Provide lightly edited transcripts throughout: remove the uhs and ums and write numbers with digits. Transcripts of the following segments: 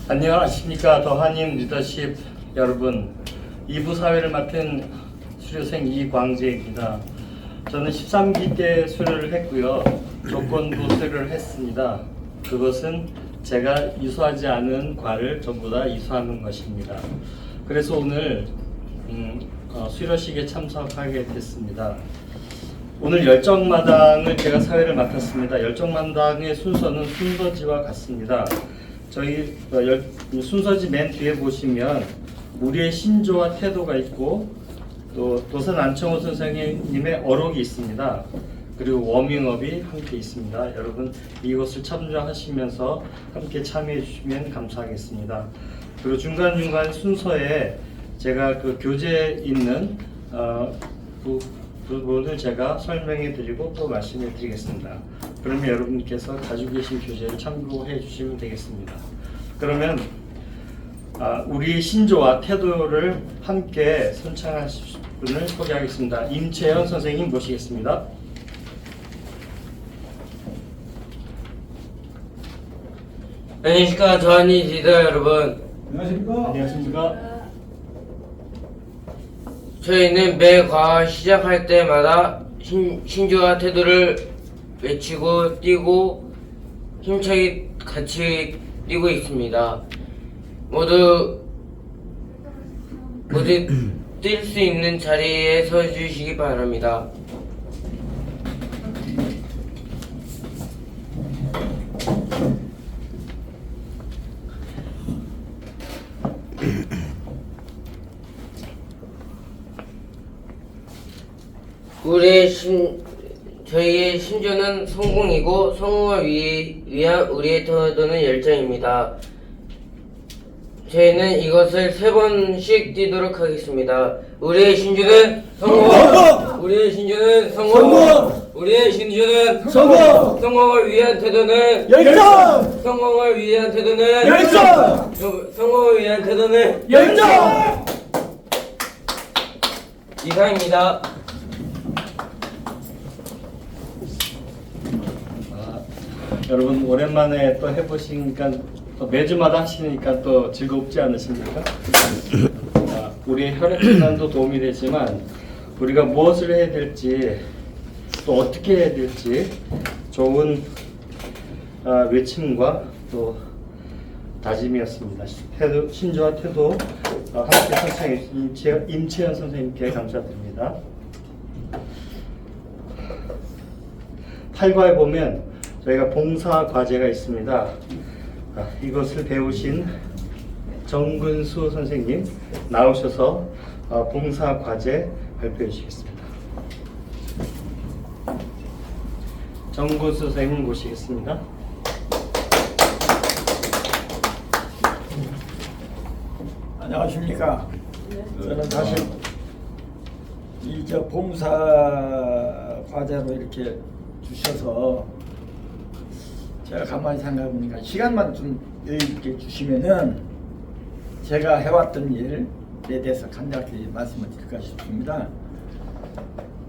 안녕하십니까. 더한임 리더십 여러분, 2부 사회를 맡은 수료생 이광재입니다. 저는 13기 때 수료를 했고요. 조건부 수료를 했습니다. 그것은 제가 이수하지 않은 과를 전부 다 이수하는 것입니다. 그래서 오늘 수료식에 참석하게 됐습니다. 오늘 열정마당을 제가 사회를 맡았습니다. 열정마당의 순서는 순서지와 같습니다. 저희 순서지 맨 뒤에 보시면 우리의 신조와 태도가 있고 또 도선 안청호 선생님의 어록이 있습니다. 그리고 워밍업이 함께 있습니다. 여러분 이것을 참조하시면서 함께 참여해 주시면 감사하겠습니다. 그리고 중간중간 순서에 제가 그 교재에 있는 부분을 제가 설명해 드리고 또 말씀해 드리겠습니다. 그러면 여러분께서 가지고 계신 교재를 참고해 주시면 되겠습니다. 그러면 우리 신조와 태도를 함께 선창하실 분을 소개하겠습니다. 임채연 선생님 모시겠습니다. 안녕하십니까. 더한이 리더 여러분. 안녕하십니까. 안녕하십니까. 저희는 매 과학 시작할 때마다 신조와 태도를 외치고 뛰고 힘차게 같이 뛰고 있습니다. 모두 뛸 수 있는 자리에 서 주시기 바랍니다. 저희의 신조는 성공이고 성공을 위한 우리의 태도는 열정입니다. 저희는 이것을 3번씩 뛰도록 하겠습니다. 우리의 신조는 성공! 우리의 신조는 성공! 우리의 신조는 성공! 성공을 위한 태도는 열정! 성공을 위한 태도는 열정! 성공을 위한 태도는 열정! 이상입니다. 여러분 오랜만에 또 해보시니까 또 매주마다 하시니까 또 즐겁지 않으십니까? 우리의 혈액순환도 도움이 되지만 우리가 무엇을 해야 될지 또 어떻게 해야 될지 좋은 외침과 또 다짐이었습니다. 신조와 태도 함께 선생님 임채연 선생님께 감사드립니다. 8과에 보면 저희가 봉사 과제가 있습니다. 이것을 배우신 정근수 선생님 나오셔서 봉사 과제 발표해 주시겠습니다. 정근수 선생님 모시겠습니다. 안녕하십니까. 저는 사실 이 봉사 과제로 이렇게 주셔서 제가 가만히 생각해 보니까 시간만 좀 여유 있게 주시면은 제가 해왔던 일에 대해서 간략히 말씀을 드릴까 싶습니다.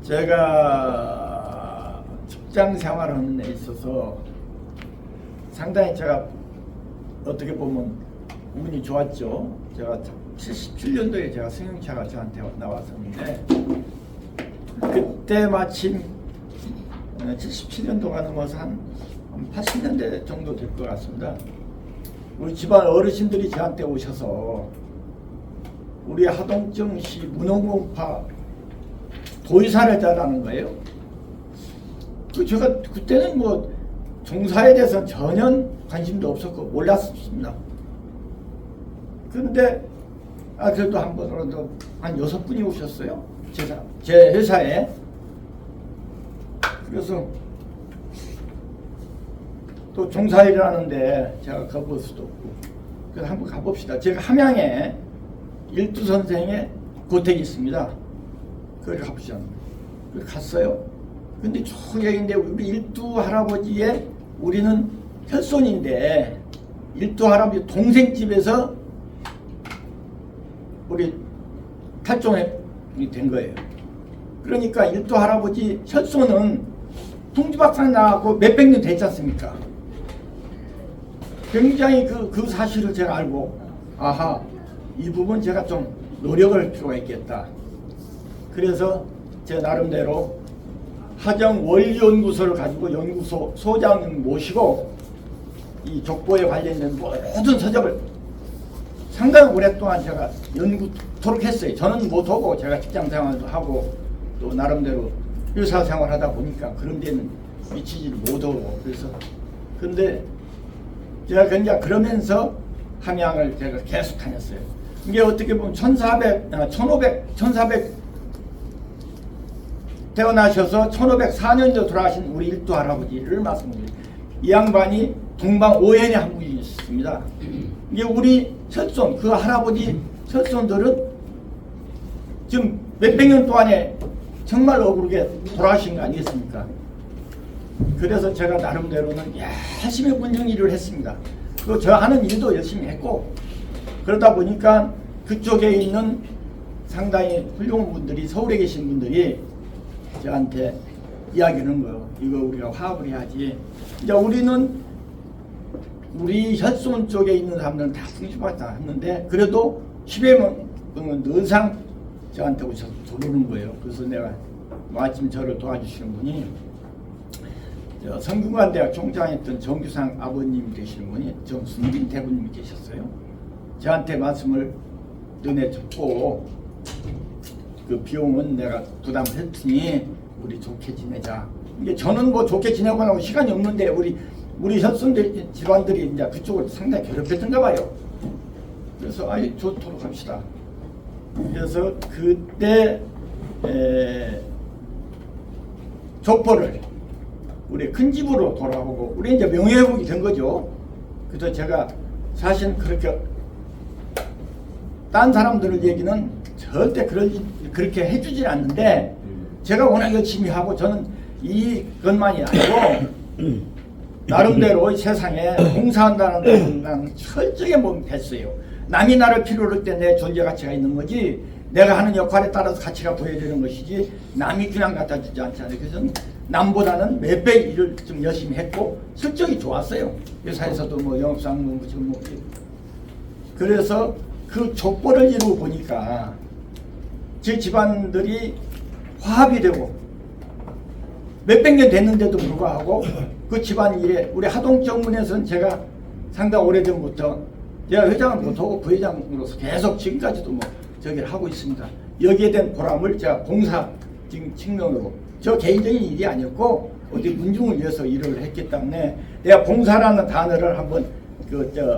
제가 직장 생활하는 데 있어서 상당히 제가 어떻게 보면 운이 좋았죠. 제가 77년도에 제가 승용차가 저한테 나왔었는데 그때 마침 77년도가 넘어서 한 80년대 정도 될 것 같습니다. 우리 집안 어르신들이 저한테 오셔서 우리 하동정시 문홍공파 도의사를 잘하는 거예요. 제가 그때는 뭐 종사에 대해서 전혀 관심도 없었고 몰랐습니다. 그런데 그래도 한 번으로도 한 6분이 오셨어요. 제 회사에. 그래서 또 종사일을 하는데 제가 가볼 수도 없고 그래서 한번 가봅시다. 제가 함양에 일두 선생의 고택이 있습니다. 그걸 가보자. 그걸 갔어요. 근데 초역인데 우리 일두 할아버지의 우리는 혈손인데 일두 할아버지 동생 집에서 우리 탈종이 된 거예요. 그러니까 일두 할아버지 혈손은 통지박산 나가고 몇백 년 됐지 않습니까? 굉장히 그 사실을 제가 알고, 아하, 이 부분 제가 좀 노력을 할 필요가 있겠다. 그래서 제 나름대로 하정원리연구소를 가지고 연구소 소장님 모시고 이 족보에 관련된 모든 서적을 상당히 오랫동안 제가 연구토록 했어요. 저는 못하고 제가 직장생활도 하고 또 나름대로 의사생활 하다 보니까 그런 데는 미치지를 못하고, 그래서 근데 제가 그냥 그러면서 함양을 제가 계속 다녔어요. 이게 어떻게 보면 1400 태어나셔서 1504년도 돌아가신 우리 일도 할아버지를 말씀드립니다. 이 양반이 동방 오hen의 한 분이셨습니다. 이게 우리 혈손, 그 할아버지 혈손들은 지금 몇백 년 동안에 정말 억울하게 돌아가신 거 아니겠습니까? 그래서 제가 나름대로는 열심히 문정 일을 했습니다. 그 저 하는 일도 열심히 했고, 그러다 보니까 그쪽에 있는 상당히 훌륭한 분들이, 서울에 계신 분들이 저한테 이야기하는 거예요. 이거 우리가 화합을 해야지. 이제 우리는 우리 혈손 쪽에 있는 사람들은 다 풍집하다 했는데, 그래도 10여 명은 늘상 저한테 오셔서 부르는 거예요. 그래서 내가 마침 저를 도와주시는 분이 성균관대학 총장했던 정규상 아버님 되시는 분이 정순빈 대부님이 계셨어요. 저한테 말씀을 너네 듣고 그 비용은 내가 부담할 테니 우리 좋게 지내자. 이게 저는 뭐 좋게 지내고 나고 시간이 없는데 우리 혈손들 집안들이 이제 그쪽을 상당히 괴롭혔던가 봐요. 그래서 아이 좋도록 합시다. 그래서 그때 족보를 우리 큰 집으로 돌아오고 우리 이제 명예회복이 된 거죠. 그래서 제가 사실 딴 사람들 얘기는 절대 그렇게 해주질 않는데, 제가 워낙 열심히 하고 저는 이것만이 아니고 나름대로 세상에 봉사한다는 건 철저하게 몸했어요. 남이 나를 필요로 할 때 내 존재 가치가 있는 거지, 내가 하는 역할에 따라서 가치가 보여지는 것이지 남이 그냥 갖다 주지 않잖아요. 그래서 남보다는 몇 배 일을 좀 열심히 했고 실적이 좋았어요. 회사에서도 뭐 영업상무 지금 뭐 그래서 그 족보를 이루고 보니까 제 집안들이 화합이 되고 몇백 년 됐는데도 불구하고 그 집안 일에 우리 하동정문에서는 제가 상당 오래전부터 제가 회장을 못하고 부회장으로서 계속 지금까지도 뭐 저기를 하고 있습니다. 여기에 대한 보람을 제가 봉사 측면으로, 저 개인적인 일이 아니었고 어디 문중을 위해서 일을 했기 때문에 내가 봉사라는 단어를 한번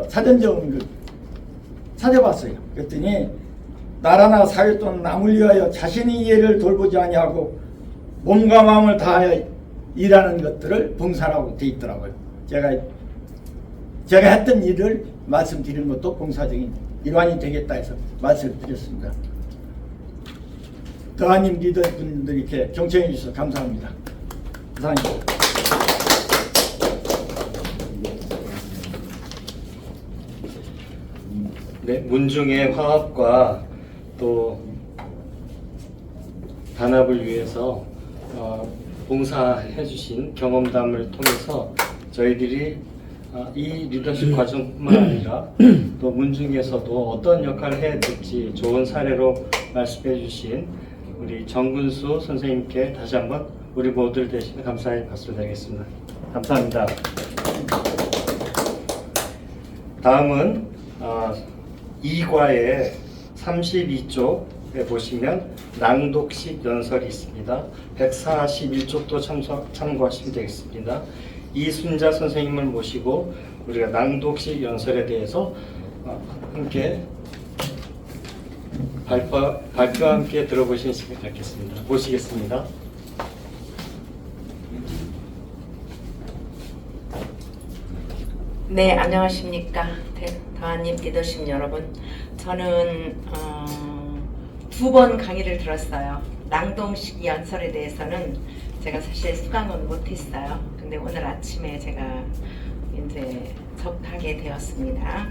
사전적으로 찾아봤어요. 그랬더니 나라나 사회 또는 남을 위하여 자신의 이해를 돌보지 아니하고 몸과 마음을 다하여 일하는 것들을 봉사라고 돼 있더라고요. 제가 했던 일을 말씀드리는 것도 봉사적인 일환이 되겠다 해서 말씀을 드렸습니다. 더한님 리더 분들이 이렇게 경청해 주셔서 감사합니다. 감사합니다. 네, 문중의 화합과 또 단합을 위해서 봉사해 주신 경험담을 통해서 저희들이 이 리더십 과정뿐만 아니라 또 문중에서도 어떤 역할을 해야 될지 좋은 사례로 말씀해 주신 우리 정근수 선생님께 다시 한번 우리 모두를 대신 감사의 박수를 드리겠습니다. 감사합니다. 다음은 2과의 32쪽에 보시면 낭독식 연설이 있습니다. 141쪽도 참고하시면 되겠습니다. 이순자 선생님을 모시고 우리가 낭독식 연설에 대해서 함께 발표와 함께 들어보시는 시간 갖겠습니다. 모시겠습니다. 네, 안녕하십니까. 더한님 리더십 여러분. 저는 2번 강의를 들었어요. 낭독식 연설에 대해서는 제가 사실 수강은 못했어요. 근데 오늘 아침에 제가 이제 접하게 되었습니다.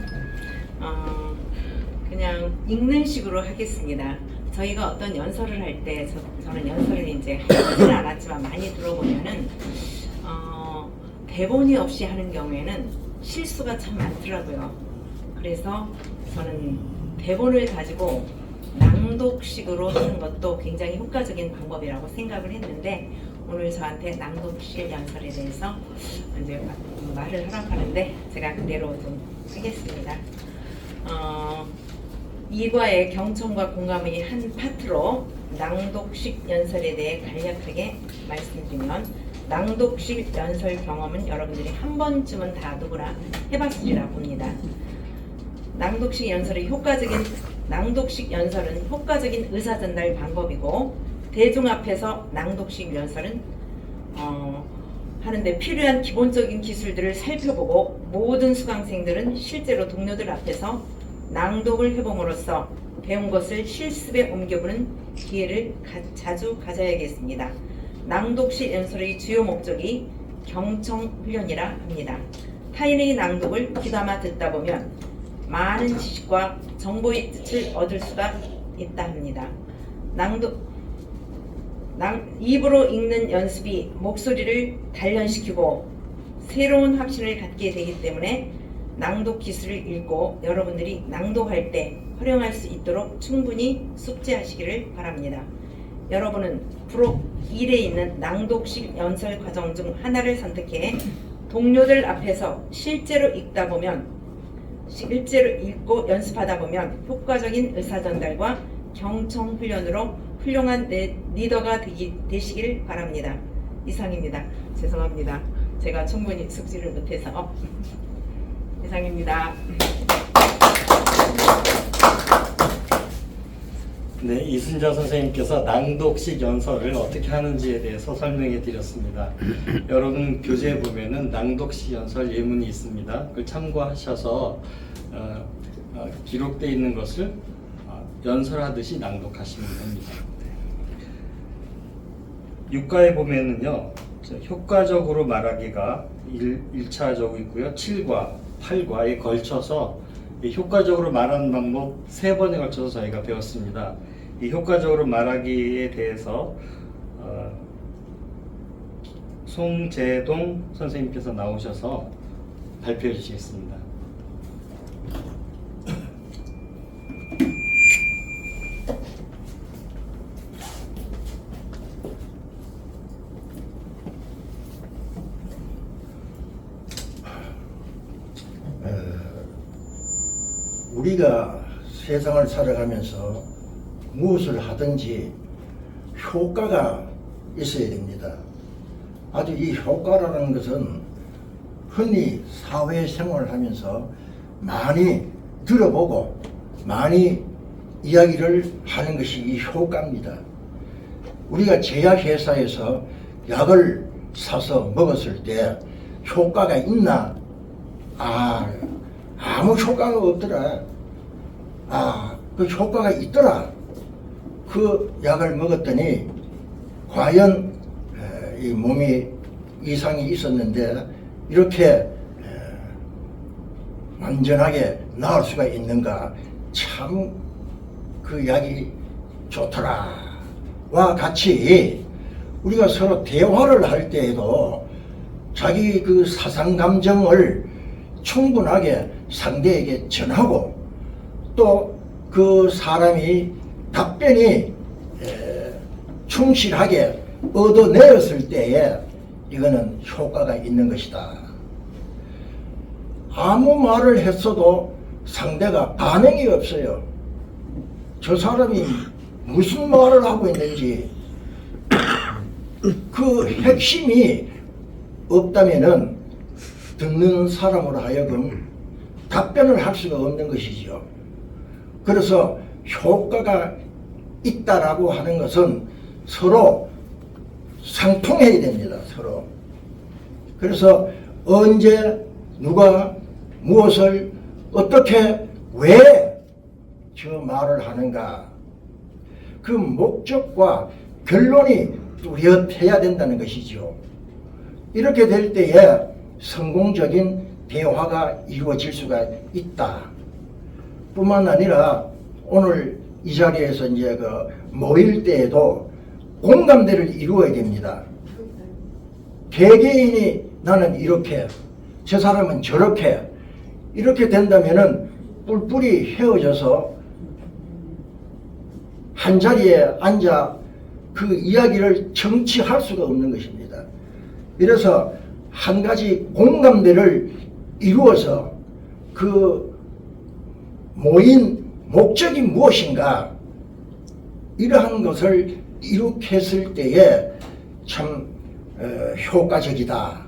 그냥 읽는 식으로 하겠습니다. 저희가 어떤 연설을 할 때, 저는 연설을 이제 하지는 않았지만 많이 들어보면은 대본이 없이 하는 경우에는 실수가 참 많더라고요. 그래서 저는 대본을 가지고 낭독식으로 하는 것도 굉장히 효과적인 방법이라고 생각을 했는데 오늘 저한테 낭독실 연설에 대해서 이제 말을 하라고 하는데 제가 그대로 좀 하겠습니다. 2과의 경청과 공감의 한 파트로 낭독식 연설에 대해 간략하게 말씀드리면 낭독식 연설 경험은 여러분들이 한 번쯤은 다 누구나 해봤으리라 봅니다. 낭독식 연설은 효과적인 의사 전달 방법이고 대중 앞에서 낭독식 연설은 하는데 필요한 기본적인 기술들을 살펴보고 모든 수강생들은 실제로 동료들 앞에서 낭독을 해봄으로써 배운 것을 실습에 옮겨보는 기회를 자주 가져야겠습니다. 낭독식 연설의 주요 목적이 경청 훈련이라 합니다. 타인의 낭독을 귀담아 듣다 보면 많은 지식과 정보의 뜻을 얻을 수가 있다 합니다. 입으로 읽는 연습이 목소리를 단련시키고 새로운 확신을 갖게 되기 때문에 낭독 기술을 읽고 여러분들이 낭독할 때 활용할 수 있도록 충분히 숙지하시기를 바랍니다. 여러분은 프로 1에 있는 낭독식 연설 과정 중 하나를 선택해 동료들 앞에서 실제로 읽고 연습하다 보면 효과적인 의사전달과 경청 훈련으로 훌륭한 리더가 되시길 바랍니다. 이상입니다. 죄송합니다. 제가 충분히 숙지를 못해서 이상입니다. 네, 이순자 선생님께서 낭독식 연설을 어떻게 하는지에 대해서 설명해 드렸습니다. 여러분 교재에 보면은 낭독식 연설 예문이 있습니다. 그걸 참고하셔서 기록되어 있는 것을 연설하듯이 낭독하시면 됩니다. 6과에 보면은요, 효과적으로 말하기가 1차적으로 있고요, 7과, 8과에 걸쳐서 효과적으로 말하는 방법 3번에 걸쳐서 저희가 배웠습니다. 이 효과적으로 말하기에 대해서 송재동 선생님께서 나오셔서 발표해 주시겠습니다. 우리가 세상을 살아가면서 무엇을 하든지 효과가 있어야 됩니다. 아주 이 효과라는 것은 흔히 사회생활을 하면서 많이 들어보고 많이 이야기를 하는 것이 이 효과입니다. 우리가 제약회사에서 약을 사서 먹었을 때 효과가 있나? 아무 효과가 없더라. 그 효과가 있더라. 그 약을 먹었더니 과연 이 몸에 이상이 있었는데 이렇게 완전하게 나을 수가 있는가? 참 그 약이 좋더라. 와 같이 우리가 서로 대화를 할 때에도 자기 그 사상 감정을 충분하게 상대에게 전하고 또 그 사람이 답변이 충실하게 얻어내었을 때에 이거는 효과가 있는 것이다. 아무 말을 했어도 상대가 반응이 없어요. 저 사람이 무슨 말을 하고 있는지 그 핵심이 없다면은 듣는 사람으로 하여금 답변을 할 수가 없는 것이죠. 그래서 효과가 있다라고 하는 것은 서로 상통해야 됩니다. 서로. 그래서 언제 누가 무엇을 어떻게 왜 저 말을 하는가, 그 목적과 결론이 뚜렷해야 된다는 것이죠. 이렇게 될 때에 성공적인 대화가 이루어질 수가 있다. 뿐만 아니라 오늘 이 자리에서 이제 그 모일 때에도 공감대를 이루어야 됩니다. 개개인이 나는 이렇게 저 사람은 저렇게 이렇게 된다면은 뿔뿔이 헤어져서 한 자리에 앉아 그 이야기를 정치할 수가 없는 것입니다. 이래서 한 가지 공감대를 이루어서 그 모인 목적이 무엇인가 이러한 것을 이룩했을 때에 참 효과적이다.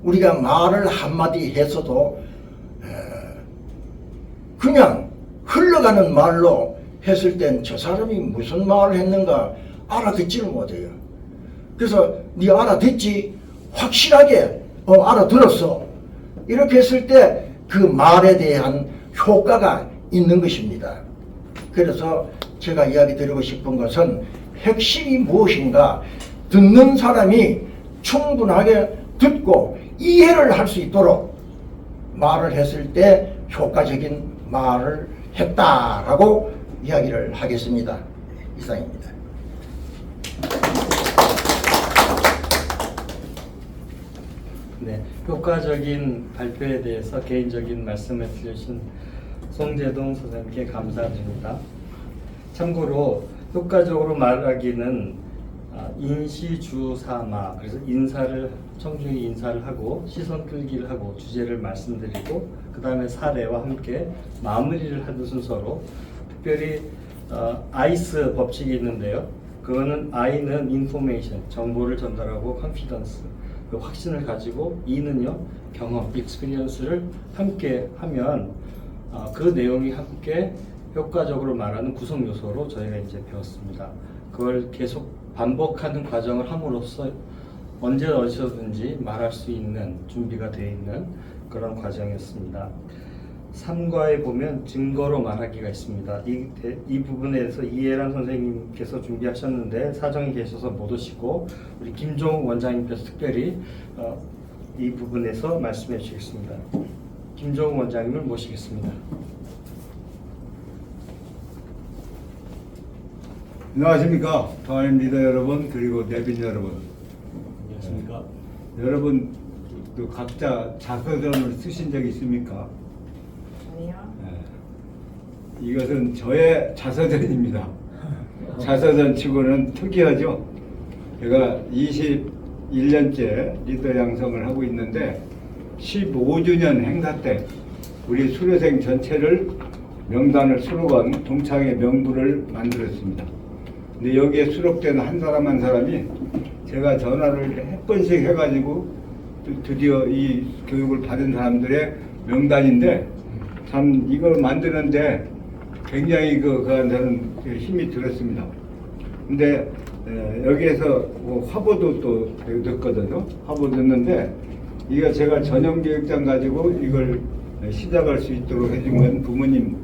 우리가 말을 한마디 했어도 그냥 흘러가는 말로 했을 땐 저 사람이 무슨 말을 했는가 알아듣지를 못해요. 그래서 네 알아듣지? 확실하게 알아들었어. 이렇게 했을 때 그 말에 대한 효과가 있는 것입니다. 그래서 제가 이야기 드리고 싶은 것은 핵심이 무엇인가 듣는 사람이 충분하게 듣고 이해를 할 수 있도록 말을 했을 때 효과적인 말을 했다라고 이야기를 하겠습니다. 이상입니다. 네, 효과적인 발표에 대해서 개인적인 말씀을 들려주신 송재동 선생님께 감사드립니다. 참고로 효과적으로 말하기는 인시주사마, 그래서 청중이 인사를 하고 시선 끌기를 하고 주제를 말씀드리고 그 다음에 사례와 함께 마무리를 하는 순서로, 특별히 아이스 법칙이 있는데요. 그거는 I는 information, 정보를 전달하고 confidence, 그 확신을 가지고, E는요 경험, experience를 함께 하면 그 내용이 함께 효과적으로 말하는 구성 요소로 저희가 이제 배웠습니다. 그걸 계속 반복하는 과정을 함으로써 언제 어디서든지 말할 수 있는 준비가 되어 있는 그런 과정이었습니다. 3과에 보면 증거로 말하기가 있습니다. 이 부분에 대해서 이해란 선생님께서 준비하셨는데 사정이 계셔서 못 오시고 우리 김종욱 원장님께서 특별히 이 부분에서 말씀해 주시겠습니다. 김종욱 원장님을 모시겠습니다. 안녕하십니까. 동아인 리더 여러분, 그리고 내빈 여러분. 안녕하십니까. 여러분 또 각자 자서전을 쓰신 적 있습니까? 아니요. 네. 이것은 저의 자서전입니다. 자서전 치고는 특이하죠. 제가 21년째 리더 양성을 하고 있는데 15주년 행사 때 우리 수료생 전체를 명단을 수록한 동창회 명부를 만들었습니다. 근데 여기에 수록된 한 사람 한 사람이 제가 전화를 100번씩 해가지고 드디어 이 교육을 받은 사람들의 명단인데, 참 이걸 만드는데 굉장히 저는 힘이 들었습니다. 근데 여기에서 화보도 또 넣었거든요. 화보 넣었는데 이거 제가 전용교육장 가지고 이걸 시작할 수 있도록 해준 건 부모님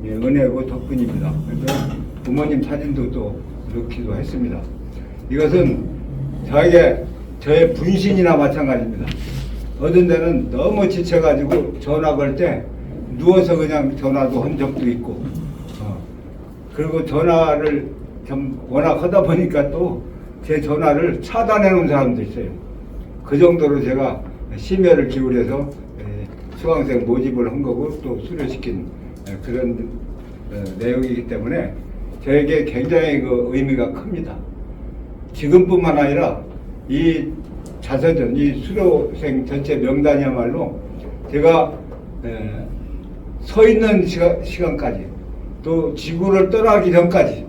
은혜고 덕분입니다. 그래서 부모님 사진도 또 넣기도 했습니다. 이것은 저의 분신이나 마찬가지입니다. 어떤 데는 너무 지쳐가지고 전화 걸 때 누워서 그냥 전화도 한 적도 있고, 그리고 전화를 좀 워낙 하다 보니까 또 제 전화를 차단해 놓은 사람도 있어요. 그 정도로 제가 심혈을 기울여서 수강생 모집을 한 거고 또 수료시킨 그런 내용이기 때문에 저에게 굉장히 의미가 큽니다. 지금뿐만 아니라 이 자서전, 이 수료생 전체 명단이야말로 제가 서 있는 시간까지 또 지구를 떠나기 전까지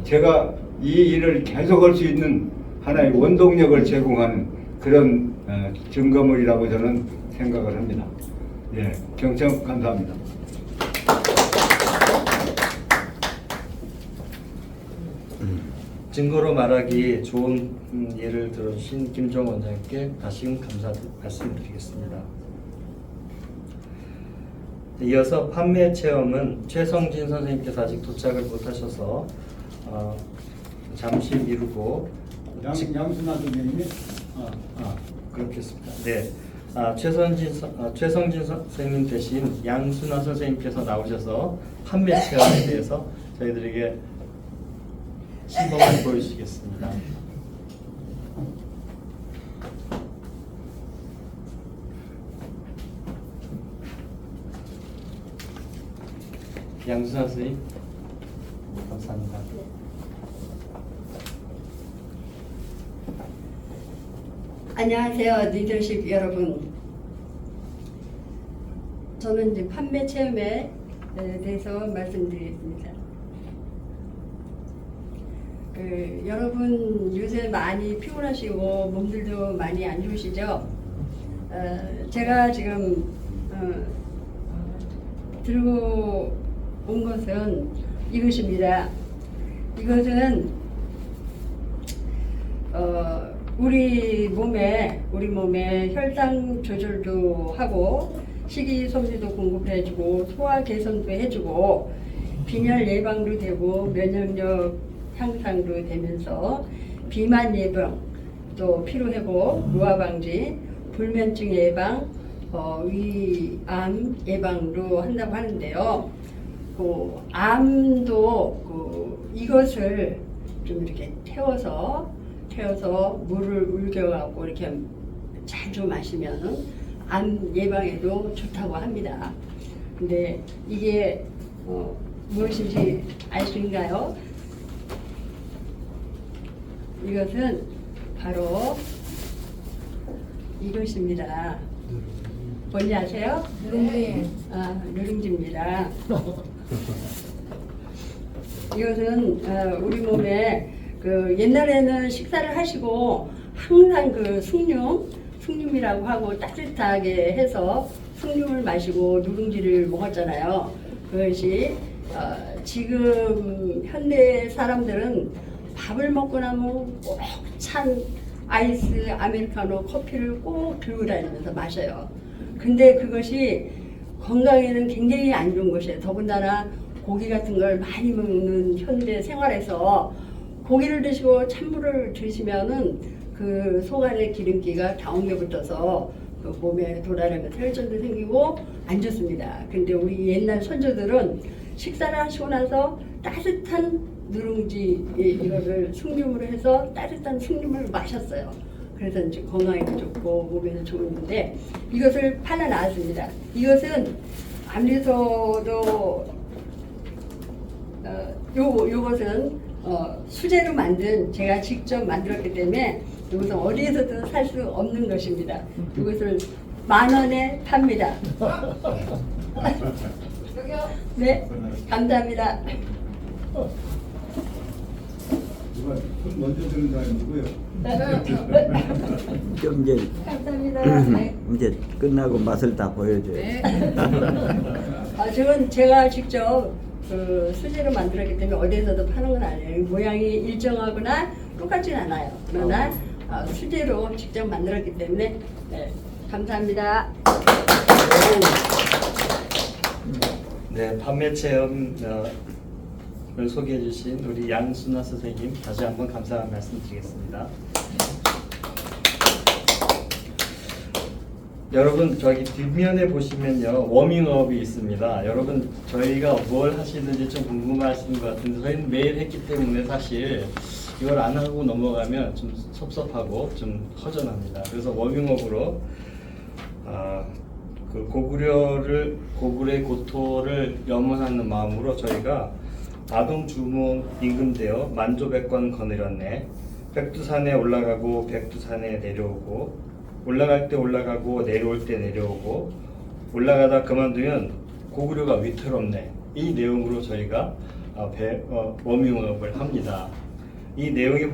제가 이 일을 계속할 수 있는 하나의 원동력을 제공하는 그런 증거물이라고 저는 생각을 합니다. 예, 경청 감사합니다. 증거로 말하기 좋은 예를 들어주신 김종 원장님께 다시금 감사 말씀드리겠습니다. 이어서 판매 체험은 최성진 선생님께서 아직 도착을 못하셔서 잠시 미루고 양순아 선생님이 그렇겠습니다. 네, 최성진 선생님 대신 양순아 선생님께서 나오셔서 판매 체험에 대해서 저희들에게 신범을 보여주시겠습니다. 양순아 선생님. 감사합니다. 안녕하세요, 리더십 여러분. 저는 이제 판매 체험에 대해서 말씀드리겠습니다. 여러분 요새 많이 피곤하시고 몸들도 많이 안 좋으시죠? 제가 지금 들고 온 것은 이것입니다. 이것은 우리 몸에 혈당 조절도 하고 식이섬유도 공급해주고 소화 개선도 해주고 빈혈 예방도 되고 면역력 향상도 되면서 비만 예방, 또 피로 회복, 노화 방지, 불면증 예방, 위암 예방도 한다고 하는데요. 암도 이것을 좀 이렇게 태워서 물을 울겨갖고 이렇게 자주 마시면 암 예방에도 좋다고 합니다. 근데 이게 무엇인지 알 수 있나요? 이것은 바로 이것입니다. 뭔지 아세요? 누룽지. 누룽지입니다. 이것은 우리 몸에 옛날에는 식사를 하시고 항상 숭늉이라고 하고 따뜻하게 해서 숭늉을 마시고 누룽지를 먹었잖아요. 그것이 지금 현대 사람들은 밥을 먹고 나면 꼭 찬 아이스 아메리카노 커피를 꼭 들고 다니면서 마셔요. 근데 그것이 건강에는 굉장히 안 좋은 것이에요. 더군다나 고기 같은 걸 많이 먹는 현대 생활에서 고기를 드시고 찬물을 드시면은 그 속 안에 기름기가 다 옮겨 붙어서 그 몸에 돌아가면서 혈전도 생기고 안 좋습니다. 근데 우리 옛날 손주들은 식사를 하시고 나서 따뜻한 누룽지 이거를 숭늉으로 해서 따뜻한 숭늉을 마셨어요. 그래서 이제 건강에도 좋고 몸에도 좋은데 이것을 팔아 나왔습니다. 이것은 암리소도 요것은 수제로 만든 제가 직접 만들었기 때문에 이것은 어디에서도 살 수 없는 것입니다. 이것을 10,000원에 팝니다. 네, 감사합니다. 누가 손 먼저 드는 사람이 누구예요? 좀 이제 감사합니다. 네. 이제 끝나고 맛을 다 보여줘요. 네. 저건 제가 직접 수제로 만들었기 때문에 어디에서도 파는 건 아니에요. 모양이 일정하거나 똑같진 않아요. 그러나 수제로 직접 만들었기 때문에 네, 감사합니다. 네, 판매 체험을 소개해 주신 우리 양순아 선생님 다시 한번 감사한 말씀 드리겠습니다. 여러분 저기 뒷면에 보시면요 워밍업이 있습니다. 여러분 저희가 뭘 하시는지 좀 궁금하신 것 같은데 저희는 매일 했기 때문에 사실 이걸 안 하고 넘어가면 좀 섭섭하고 좀 허전합니다. 그래서 워밍업으로 그 고구려의 고토를 염원하는 마음으로 저희가 아동주몽 임금되어 만조백관 거느렸네. 백두산에 올라가고 백두산에 내려오고 올라갈 때 올라가고 내려올 때 내려오고 올라가다 그만두면 고구려가 위태롭네. 이 내용으로 저희가 워밍업을 합니다. 이 내용에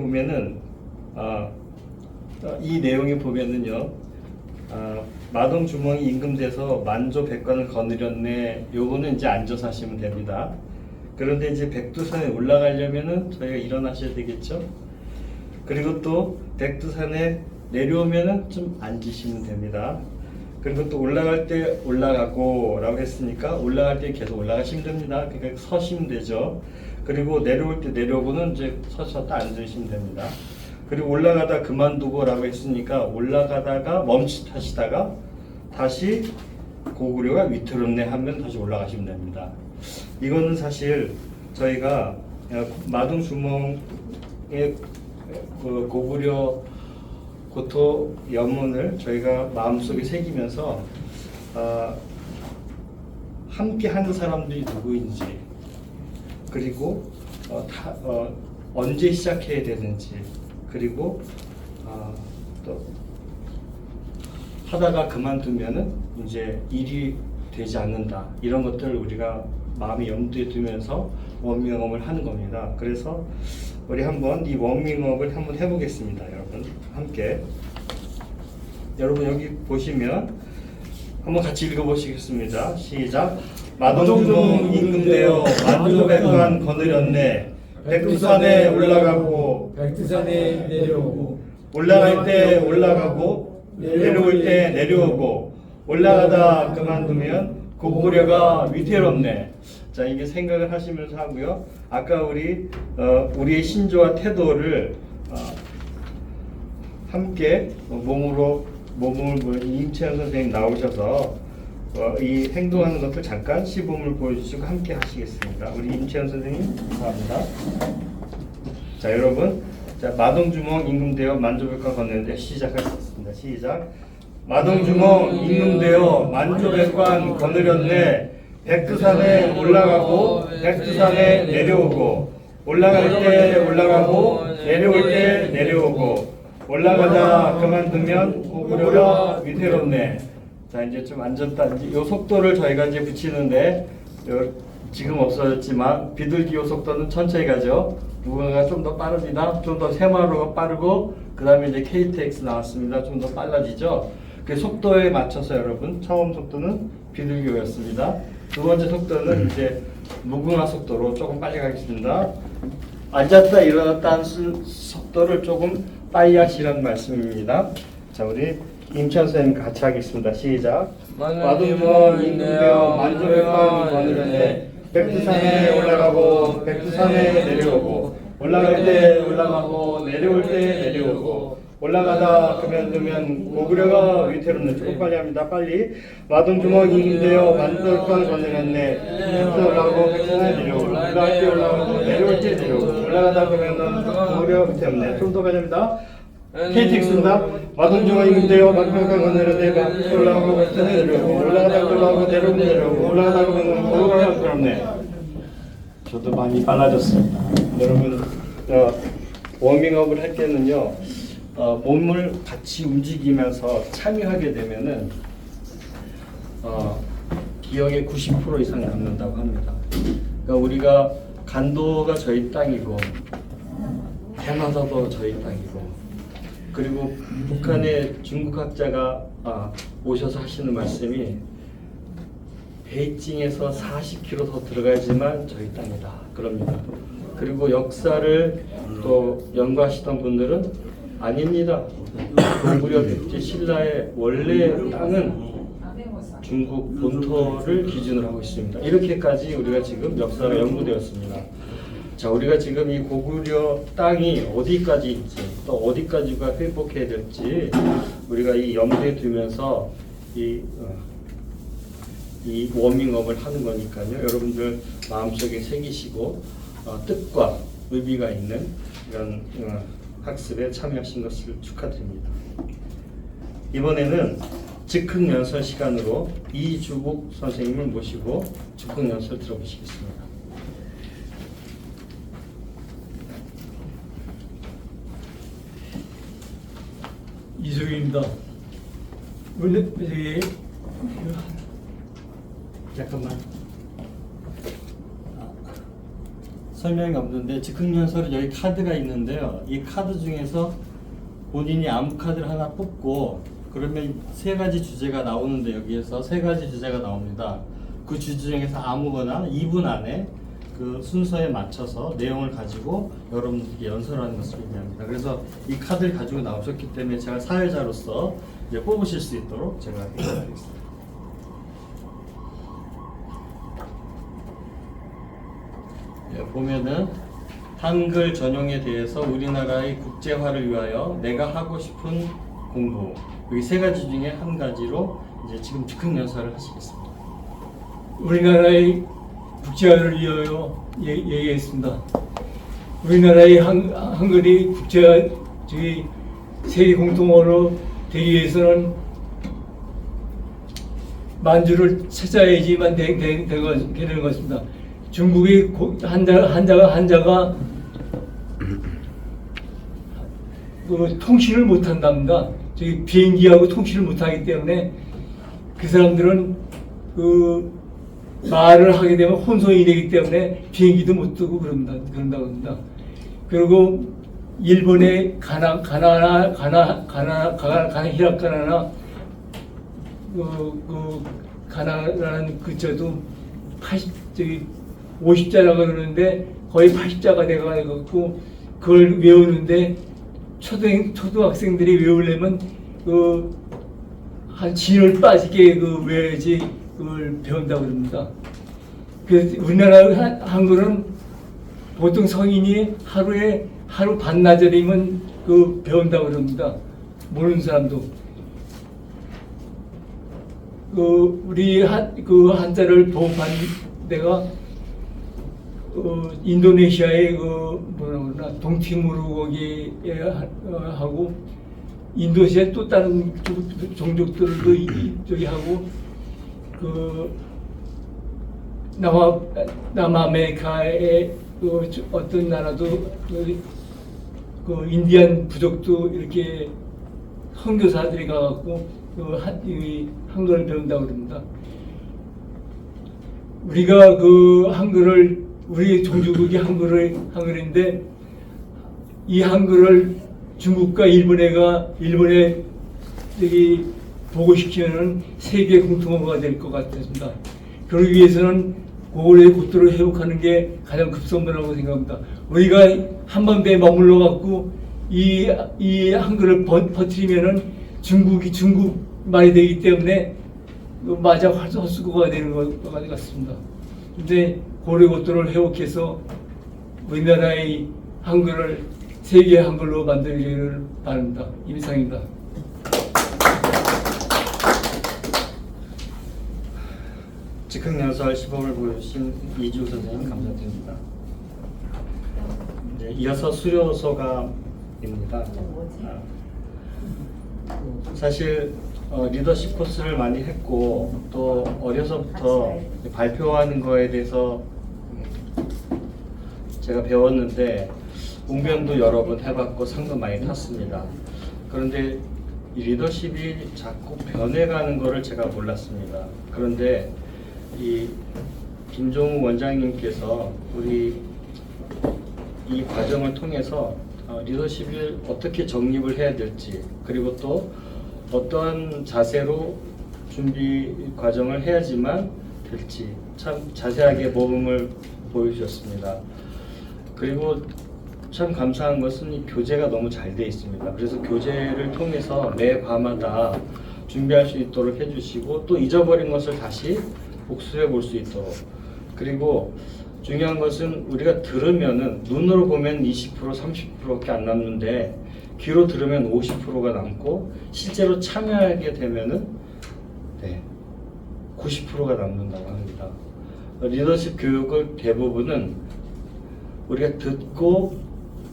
보면은요 마동주몽이 임금돼서 만조백관을 거느렸네. 요거는 이제 앉아서 하시면 됩니다. 그런데 이제 백두산에 올라가려면은 저희가 일어나셔야 되겠죠. 그리고 또 백두산에 내려오면은 좀 앉으시면 됩니다. 그리고 또 올라갈 때 올라가고 라고 했으니까 올라갈 때 계속 올라가시면 됩니다. 그러니까 서시면 되죠. 그리고 내려올 때 내려오고는 이제 서셨다 앉으시면 됩니다. 그리고 올라가다 그만두고 라고 했으니까 올라가다가 멈칫하시다가 다시 고구려가 위태롭네 하면 다시 올라가시면 됩니다. 이거는 사실 저희가 마동주몽의 그 고구려 고토 염원을 저희가 마음속에 새기면서 함께 하는 사람들이 누구인지 그리고 언제 시작해야 되는지, 그리고 또 하다가 그만두면은 이제 일이 되지 않는다, 이런 것들을 우리가 마음에 염두에 두면서 워밍업을 하는 겁니다. 그래서 우리 한번 이 워밍업을 한번 해보겠습니다. 여러분 함께. 여러분 여기 보시면 한번 같이 읽어보시겠습니다. 시작. 마동주몽 임금되어 만조백관 거느렸네. 백두산에 올라가고 백두산에 내려오고 올라갈 때 올라가고 내려올 때 내려오고 올라가다 그만두면 고구려가 위태롭네. 자, 이게 생각을 하시면서 하고요. 아까 우리의 신조와 태도를 함께 몸을 이임채연 선생님 나오셔서 이 행동하는 것을 잠깐 시범을 보여주시고 함께 하시겠습니다. 우리 임채연 선생님 감사합니다. 자, 여러분, 자, 마동주몽 임금되어 만조백관 건너는데 시작하겠습니다. 시작. 마동주몽 임금되어 만조백관 거느렸네. 백두산에 올라가고 백두산에 내려오고 올라갈 때 올라가고 내려올 때 내려오고 올라가다 그만두면 고구려가 위태롭네. 자, 이제 좀 앉았다. 이제 요 속도를 저희가 이제 붙이는데 지금 없어졌지만 비둘기 요 속도는 천천히 가죠. 무궁화가 좀 더 빠릅니다. 좀 더 새마루가 빠르고 그 다음에 이제 KTX 나왔습니다. 좀 더 빨라지죠. 그 속도에 맞춰서 여러분 처음 속도는 비둘기였습니다. 두 번째 속도는 이제 무궁화 속도로 조금 빨리 가겠습니다. 앉았다 일어났다 하는 속도를 조금 빨리 하시라는 말씀입니다. 자, 우리 임찬 선생님 같이 하겠습니다. 시작. 마동주몽 임금되어 만조백관 거느렸네. 백두산에 올라가고 백두산에 내려오고 올라갈 때 올라가고 내려올 때 내려오고 올라가다 그만두면 고구려가 위태롭네. 조금 빨리 합니다. 빨리. 마동주몽 임금되어 만조백관 거느렸네. 백두산 올라가고 백두산에 내려오고 올라갈 때 올라가고 내려올 때 내려오고 올라가다 그만두면 고구려가 위태롭네. 좀 더 가야 됩니다. KTX입니다. 마동주몽 임금되어 만조백관 거느렸네. 백두산 올라가고 백두산에 내려오고 올라가다 올라가고 내려오고 내려오고 올라가다 그만두면 고구려가 위태롭네. 저도 많이 빨라졌습니다. 여러분, 워밍업을 할 때는요, 몸을 같이 움직이면서 참여하게 되면은 기억의 90% 이상 남는다고 합니다. 그러니까 우리가 간도가 저희 땅이고 대마도도 저희 땅이고, 그리고 북한의 중국학자가 오셔서 하시는 말씀이 베이징에서 40km 더 들어가야지만 저희 땅이다 그럽니다. 그리고 역사를 또 연구하시던 분들은 아닙니다. 고구려 백제 신라의 원래 땅은 중국 본토를 기준으로 하고 있습니다. 이렇게까지 우리가 지금 역사가 연구되었습니다. 자, 우리가 지금 이 고구려 땅이 어디까지 있지, 또 어디까지가 회복해야 될지 우리가 이 염두에 두면서 이 워밍업을 하는 거니까요. 여러분들 마음속에 새기시고 뜻과 의미가 있는 이런 학습에 참여하신 것을 축하드립니다. 이번에는 즉흥연설 시간으로 이주국 선생님을 모시고 즉흥연설 들어보시겠습니다. 이수기입니다. 오늘 잠깐만. 설명이 없는데 즉흥연설은 여기 카드가 있는데요. 이 카드 중에서 본인이 아무 카드를 하나 뽑고 그러면 세 가지 주제가 나오는데 여기에서 세 가지 주제가 나옵니다. 그 주제 중에서 아무거나 2분 안에 그 순서에 맞춰서 내용을 가지고 여러분들께 연설하는 것을 의미합니다. 그래서 이 카드를 가지고 나오셨기 때문에 제가 사회자로서 이제 뽑으실 수 있도록 제가 해드리겠습니다. 보면은 한글 전용에 대해서 우리나라의 국제화를 위하여 내가 하고 싶은 공부, 여기 세 가지 중에 한 가지로 이제 지금 즉흥 연설을 하시겠습니다. 우리나라의 국제화를 위하여 얘기했습니다. 우리나라의 한글이 국제화, 세계 공통어로 되기 위해서는 만주를 찾아야지만 되는 것입니다. 중국의 한자가 그 통신을 못한답니다. 저기 비행기하고 통신을 못하기 때문에 그 사람들은 그 말을 하게 되면 혼선이 되기 때문에 비행기도 못 뜨고 그런다고 합니다. 그리고 일본의 히라카나나 가나라는 글자도 50자라고 그러는데 거의 80자가 돼가지고 그걸 외우는데 초등학생들이 외우려면 한 진을 빠지게 외워야지 그걸 배운다고 그럽니다. 그래서 우리나라 한글은 보통 성인이 하루 반나절이면 배운다고 그럽니다. 모르는 사람도. 우리 한자를 보호한 데가 인도네시아의 동티모르 거기에 하고 인도네시아 또 다른 종족들도 저기 하고 남아메리카의 어떤 나라도 인디안 부족도 이렇게 선교사들이 가갖고 한글을 배운다고 그럽니다. 우리가 우리 종주국이 한글인데 이 한글을 중국과 일본에 저기 보고시키는 세계 공통어가 될 것 같습니다. 그러기 위해서는 고을의 고토를 회복하는 게 가장 급선무라고 생각합니다. 우리가 한반도에 머물러 갖고 이 한글을 퍼뜨리면은 중국이 중국 말이 되기 때문에 마저 헛수고가 되는 것 같습니다. 근데 고을의 고토를 회복해서 우리나라의 한글을 세계 한글로 만들기를 바랍니다. 임상입니다. 즉흥연설 시범을 보여주신 이지우 선생님 감사드립니다. 이제 이어서 수료소감입니다. 사실 리더십 코스를 많이 했고 또 어려서부터 발표하는 거에 대해서 제가 배웠는데 웅변도 여러 번 해봤고 상도 많이 탔습니다. 그런데 이 리더십이 자꾸 변해가는 거를 제가 몰랐습니다. 그런데 이 김종우 원장님께서 우리 이 과정을 통해서 리더십을 어떻게 정립을 해야 될지 그리고 또 어떠한 자세로 준비 과정을 해야지만 될지 참 자세하게 모범을 보여주셨습니다. 그리고 참 감사한 것은 이 교재가 너무 잘 돼 있습니다. 그래서 교재를 통해서 매 과마다 준비할 수 있도록 해주시고 또 잊어버린 것을 다시 복수해 볼 수 있도록 그리고 중요한 것은 우리가 들으면은 눈으로 보면 20% 30%밖에 안 남는데 귀로 들으면 50%가 남고 실제로 참여하게 되면은 90%가 남는다고 합니다. 리더십 교육을 대부분은 우리가 듣고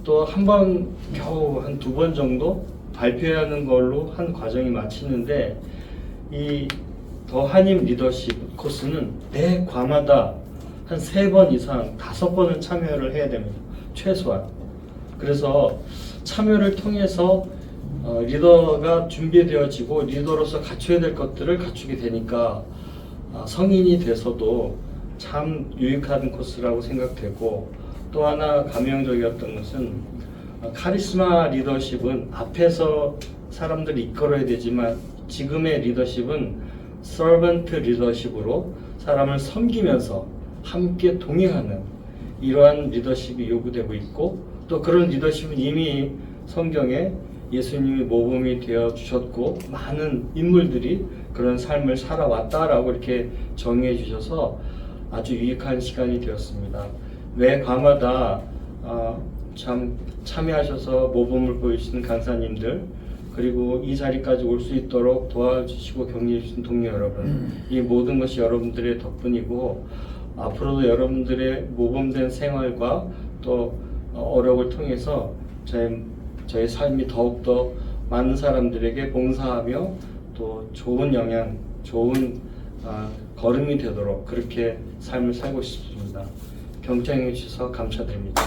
또 한 번 겨우 한 2번 정도 발표하는 걸로 한 과정이 마치는데 이 더 한임 리더십 코스는 매 과마다 한 3번 이상 5번은 참여를 해야 됩니다. 최소한. 그래서 참여를 통해서 리더가 준비되어지고 리더로서 갖춰야 될 것들을 갖추게 되니까 성인이 돼서도 참 유익한 코스라고 생각되고 또 하나 감명적이었던 것은 카리스마 리더십은 앞에서 사람들을 이끌어야 되지만 지금의 리더십은 서번트 리더십으로 사람을 섬기면서 함께 동행하는 이러한 리더십이 요구되고 있고 또 그런 리더십은 이미 성경에 예수님이 모범이 되어 주셨고 많은 인물들이 그런 삶을 살아왔다라고 이렇게 정의해 주셔서 아주 유익한 시간이 되었습니다. 매 과마다 참 참여하셔서 모범을 보여주시는 강사님들 그리고 이 자리까지 올 수 있도록 도와주시고 격려해 주신 동료 여러분 이 모든 것이 여러분들의 덕분이고 앞으로도 여러분들의 모범된 생활과 또 어력을 통해서 저의 삶이 더욱더 많은 사람들에게 봉사하며 또 좋은 영향, 좋은 걸음이 되도록 그렇게 삶을 살고 싶습니다. 경청해 주셔서 감사드립니다.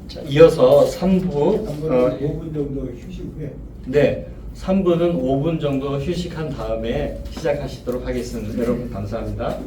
자, 이어서 3부 5분 정도 휴식 후에 네, 3부는 5분 정도 휴식한 다음에 시작하시도록 하겠습니다. 여러분 감사합니다.